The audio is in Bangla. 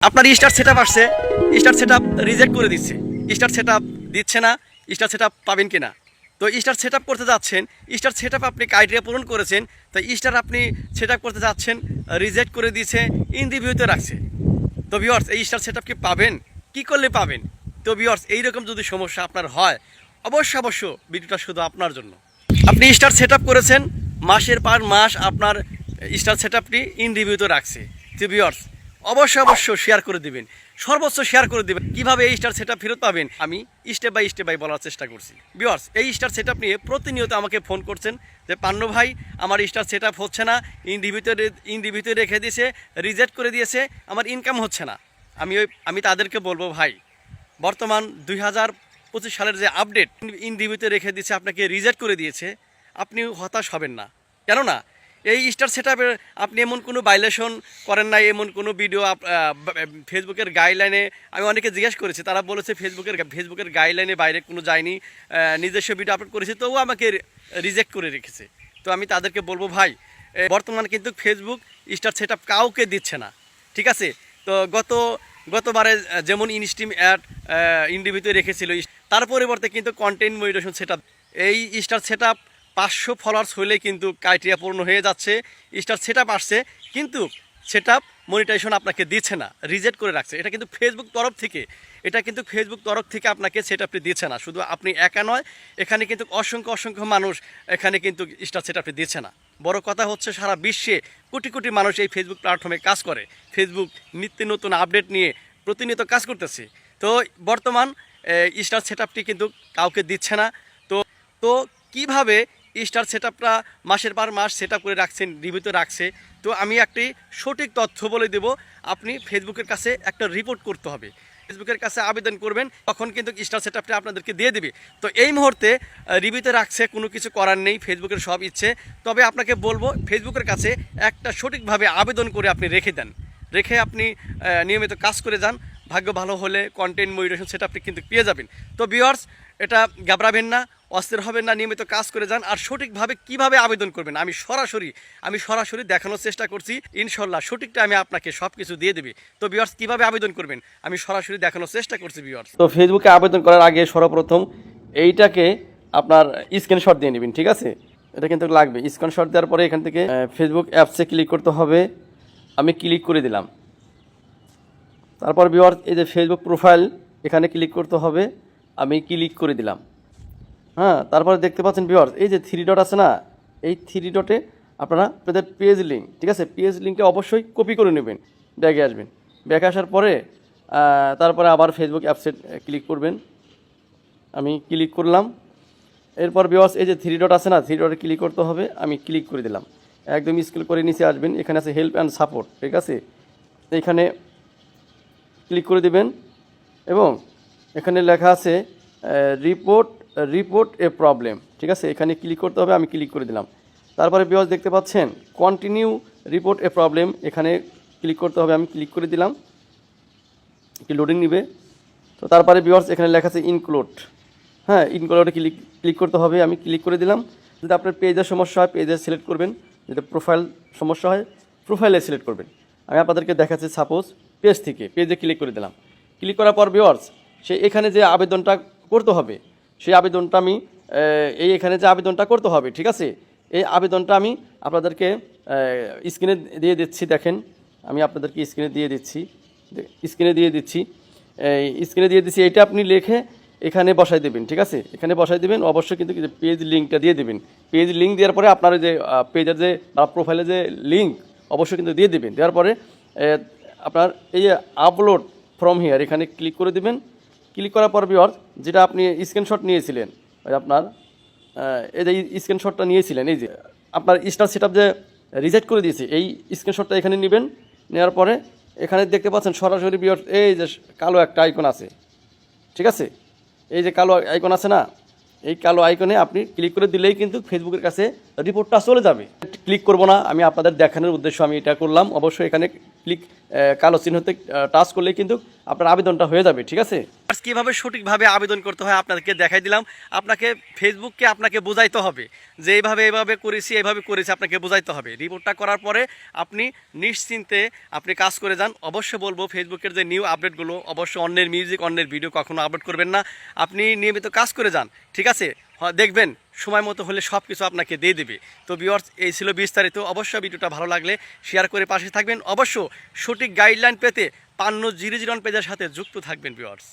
আপনার স্টার সেটআপ আসছে, স্টার সেটআপ রিজেক্ট করে দিচ্ছে, স্টার সেটআপ দিচ্ছে না, স্টার সেটআপ পাবেন কিনা। তো স্টার সেটআপ করতে যাচ্ছেন, স্টার সেটআপ আপনি ক্রাইটেরিয়া পূরণ করেছেন, তো স্টার আপনি সেটআপ করতে যাচ্ছেন, রিজেক্ট করে দিয়েছে, ইন রিভিউতে রাখছে। তো ভিউয়ার্স, এই স্টার সেটআপ কি পাবেন, কি করলে পাবেন? তো ভিউয়ার্স, এইরকম যদি সমস্যা আপনার হয়, অবশ্য ভিডিওটা শুধু আপনার জন্য। আপনি স্টার সেটআপ করেছেন, মাসের পর মাস আপনার স্টার সেটআপটি ইন রিভিউতে রাখছে। তো ভিউয়ার্স, অবশ্য শেয়ার করে দিবেন, সর্বোচ্চ শেয়ার করে দিবেন। কিভাবে এই স্টার সেটআপ ফেরত পাবেন আমি স্টেপ বাই বলার চেষ্টা করছি। ভিউয়ার্স, এই স্টার সেটআপ নিয়ে প্রতিনিয়ত আমাকে ফোন করছেন যে পান্নু ভাই, আমার স্টার সেটআপ হচ্ছে না, ইন রিভিউতে রেখে দিয়েছে, রিজেক্ট করে দিয়েছে, আমার ইনকাম হচ্ছে না। আমি তাদেরকে বলবো, ভাই বর্তমান 2025 সালের যে আপডেট, ইন রিভিউতে রেখে দিয়েছে, আপনাকে রিজেক্ট করে দিয়েছে, আপনি হতাশ হবেন না। কেননা এই স্টার সেটআপের আপনি এমন কোনো ভায়োলেশন করেন না, এমন কোনো ভিডিও ফেসবুকের গাইডলাইনে, আমি অনেকে জিজ্ঞেস করেছি, তারা বলেছে ফেসবুকের গাইডলাইনে বাইরে কোনো যায়নি, নিজস্ব ভিডিও আপলোড করেছে, তবুও আমাকে রিজেক্ট করে রেখেছে। তো আমি তাদেরকে বলবো, ভাই বর্তমানে কিন্তু ফেসবুক স্টার সেটআপ কাউকে দিচ্ছে না, ঠিক আছে? তো গতবারে যেমন ইনস্ট্রিম অ্যাড ইন রিভিউতে রেখেছিল, তার পরিবর্তে কিন্তু কন্টেন্ট মনিটাইজেশন সেটআপ, এই স্টার সেটআপ 500 ফলোয়ার্স হলে কিন্তু ক্রাইটেরিয়া পূর্ণ হয়ে যাচ্ছে, স্টার সেটআপ আসছে, কিন্তু সেটআপ মনিটাইজেশন আপনাকে দিচ্ছে না, রিজেক্ট করে রাখছে। এটা কিন্তু ফেসবুক তরফ থেকে আপনাকে সেটআপটি দিচ্ছে না। শুধু আপনি একা নয়, এখানে কিন্তু অসংখ্য মানুষ এখানে কিন্তু স্টার সেটআপটি দিচ্ছে না। বড় কথা হচ্ছে, সারা বিশ্বে কোটি মানুষ এই ফেসবুক প্ল্যাটফর্মে কাজ করে, ফেসবুক নিত্য নতুন আপডেট নিয়ে প্রতিনিয়ত কাজ করতেছে। তো বর্তমান স্টার সেটআপটি কিন্তু কাউকে দিচ্ছে না। তো কিভাবে স্টার সেটআপটা মাসের পর মাস সেটআপ করে রাখছেন, রিভিউতে রাখছে, তো আমি একটি সঠিক তথ্য বলে দেব। আপনি ফেসবুকের কাছে একটা রিপোর্ট করতে হবে, ফেসবুকের কাছে আবেদন করবেন, তখন কিন্তু স্টার সেটআপটা আপনাদেরকে দিয়ে দেবে। তো এই মুহূর্তে রিভিউতে রাখছে, কোনো কিছু করার নেই, ফেসবুকের সব ইচ্ছে। তবে আপনাকে বলবো, ফেসবুকের কাছে একটা সঠিকভাবে আবেদন করে আপনি রেখে আপনি নিয়মিত কাজ করে যান। ভাগ্য ভালো হলে কন্টেন্ট মনিটাইজেশন সেটআপটি কিন্তু পেয়ে যাবেন। তো ভিউয়ার্স, এটা ঘাবড়াবেন না, অস্থির হবেন না, নিয়মিত কাজ করে যান। আর সঠিকভাবে কিভাবে আবেদন করবেন আমি সরাসরি দেখানোর চেষ্টা করছি। ইনশাল্লাহ সঠিক টাইমে আপনাকে সব কিছু দিয়ে দেবে। তো ভিউয়ার্স, কিভাবে আবেদন করবেন আমি সরাসরি দেখানোর চেষ্টা করছি। ভিউয়ার্স, তো ফেসবুকে আবেদন করার আগে সর্বপ্রথম এইটাকে আপনার স্ক্রিনশট দিয়ে নেবেন, ঠিক আছে? এটা কিন্তু লাগবে। স্ক্রিনশট দেওয়ার পরে এখান থেকে ফেসবুক অ্যাপসে ক্লিক করতে হবে। আমি ক্লিক করে দিলাম। তারপর ভিউয়ার্স, এই যে ফেসবুক প্রোফাইল, এখানে ক্লিক করতে হবে। আমি ক্লিক করে দিলাম। হ্যাঁ, তারপরে দেখতে পাচ্ছেন ভিউয়ার্স, এই যে 3 ডট আছে না, এই 3 ডটে আপনারা আপনাদের পেজ লিঙ্ক, ঠিক আছে, পেজ লিঙ্কটা অবশ্যই কপি করে নেবেন, ব্যাগে আসবেন। ব্যাগে আসার পরে তারপরে আবার ফেসবুক অ্যাপসে ক্লিক করবেন। আমি ক্লিক করলাম। এরপর ভিউয়ার্স, এই যে 3 ডট আছে না, 3 ডটে ক্লিক করতে হবে। আমি ক্লিক করে দিলাম। একদম স্ক্রল করে নিচে আসবেন, এখানে আছে হেল্প অ্যান্ড সাপোর্ট, ঠিক আছে? এখানে ক্লিক করে দিবেন এবং এখানে লেখা আছে রিপোর্ট এ প্রবলেম, ঠিক আছে? এখানে ক্লিক করতে হবে। আমি ক্লিক করে দিলাম। তারপরে ভিউয়ার্স, দেখতে পাচ্ছেন কন্টিনিউ রিপোর্ট এ প্রবলেম, এখানে ক্লিক করতে হবে। আমি ক্লিক করে দিলাম। একটু লোডিং নিবে। তো তারপরে ভিউয়ার্স, এখানে লেখা আছে ইনক্লুড, হ্যাঁ, ইনক্লুডে ক্লিক করতে হবে। আমি ক্লিক করে দিলাম। যদি আপনার পেজের সমস্যা হয় পেজে সিলেক্ট করবেন, যদি প্রোফাইল সমস্যা হয় প্রোফাইলে সিলেক্ট করবেন। আমি আপনাদেরকে দেখাচ্ছি, সাপোজ পেজে ক্লিক করে দিলাম। ক্লিক করার পর ভিউয়ার্স, এখানে যে আবেদনটা করতে হবে, সেই আবেদনটা আমি এখানে যে আবেদনটা করতে হবে, ঠিক আছে? এই আবেদনটা আমি আপনাদেরকে স্ক্রিনে দিয়ে দিচ্ছি। দেখেন, আমি আপনাদেরকে স্ক্রিনে দিয়ে দিচ্ছি। এইটা আপনি লিখে এখানে বসাই দেবেন, ঠিক আছে? এখানে বসাই দেবেন। অবশ্যই কিন্তু পেজ লিঙ্কটা দিয়ে দেবেন। পেজ লিঙ্ক দেওয়ার পরে আপনার যে পেজের যে প্রোফাইলের যে লিঙ্ক অবশ্যই কিন্তু দিয়ে দেবেন। দেওয়ার পরে আপনার এই যে আপলোড ফ্রম হিয়ার, এখানে ক্লিক করে দেবেন। ক্লিক করার পর ভিউয়ার্স, যেটা আপনি স্ক্রিনশট নিয়েছিলেন, আপনার এই যে স্ক্রিনশটটা নিয়েছিলেন, এই যে আপনার স্টার সেটআপ যে রিজেক্ট করে দিয়েছে, এই স্ক্রিনশটটা এখানে নেবেন। নেওয়ার পরে এখানে দেখতে পাচ্ছেন সরাসরি ভিউয়ার্স, এই যে কালো একটা আইকন আছে, ঠিক আছে? এই যে কালো আইকন আছে না, এই কালো আইকনে আপনি ক্লিক করে দিলেই কিন্তু ফেসবুকের কাছে রিপোর্টটা চলে যাবে। ক্লিক করব না, আমি আপনাদের দেখানোর উদ্দেশ্য আমি এটা করলাম। অবশ্যই এখানে ক্লিক কালো চিহ্নতে টাচ করলে কিন্তু আপনার আবেদনটা হয়ে যাবে, ঠিক আছে। কীভাবে সঠিকভাবে আবেদন করতে হয় আপনাদেরকে দেখাই দিলাম। আপনাকে ফেসবুককে আপনাকে বোঝাইতে হবে যে এইভাবে করেছি, আপনাকে বোঝাইতে হবে। রিপোর্টটা করার পরে আপনি নিশ্চিন্তে আপনি কাজ করে যান। অবশ্যই বলবো ফেসবুকের যে নিউ আপডেটগুলো অবশ্যই অন্যের মিউজিক, অন্যের ভিডিও কখনো আপলোড করবেন না। আপনি নিয়মিত কাজ করে যান, ঠিক আছে। দেখবেন সময় মতো হলে সব কিছু আপনাকে দিয়ে দেবে। তো ভিউয়ার্স, এই ছিল বিস্তারিত। অবশ্যই ভিডিওটা ভালো লাগলে শেয়ার করে পাশে থাকবেন। অবশ্য সঠিক গাইডলাইন পেতে ৫০০০ পেজের সাথে যুক্ত থাকবেন ভিউয়ার্স।